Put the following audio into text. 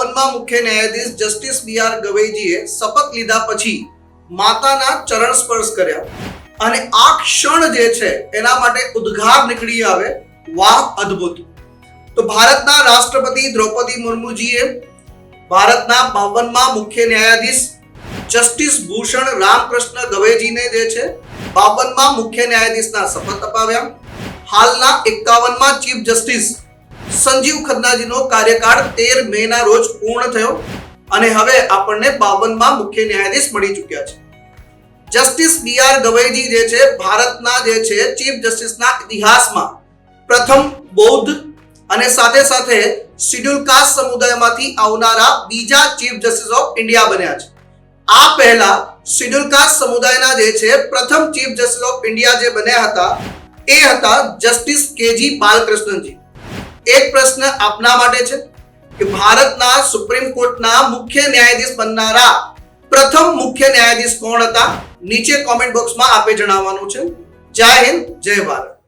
52માં મુખ્ય ન્યાયાધીશ justice BR ગવઈજીએ શપથ લીધા પછી માતાના ચરણ સ્પર્શ કર્યા અને આ ક્ષણ જે છે એના માટે ઉદ્ગાર નીકળી આવે, વાહ અદ્ભુત. તો ભારતના રાષ્ટ્રપતિ દ્રૌપદી મુર્મુજીએ ભારતના 52માં મુખ્ય ન્યાયાધીશ જસ્ટિસ ભૂષણ રામકૃષ્ણ ગવઈજીને જે છે 52માં મુખ્ય ન્યાયાધીશના શપથ અપાવ્યા. હાલના 51માં ચીફ જસ્ટિસ સંજીવ ખન્નાજીનો કાર્યકાળ 13 મેના રોજ પૂર્ણ થયો અને હવે આપણને 52માં મુખ્ય ન્યાયાધીશ મળી ચૂક્યા છે. જસ્ટિસ BR ગવઈજી જે છે ભારતના જે છે ચીફ જસ્ટિસના ઇતિહાસમાં પ્રથમ બૌદ્ધ અને સાથે સાથે શિડ્યુલ કાસ્ટ સમુદાયમાંથી આવનારા બીજા ચીફ જસ્ટિસ ઓફ ઇન્ડિયા બન્યા છે. આ પહેલા શિડ્યુલ કાસ્ટ સમુદાયના જે છે પ્રથમ ચીફ જસ્ટિસ ઓફ ઇન્ડિયા જે બન્યા હતા એ હતા જસ્ટિસ KG બાલકૃષ્ણનજી. એક પ્રશ્ન આપના માટે છે કે ભારતના સુપ્રીમ કોર્ટના મુખ્ય ન્યાયાધીશ બનનારા પ્રથમ મુખ્ય ન્યાયાધીશ કોણ હતા? નીચે કોમેન્ટ બોક્સમાં આપે જણાવવાનું છે. જય હિન્દ, જય ભારત.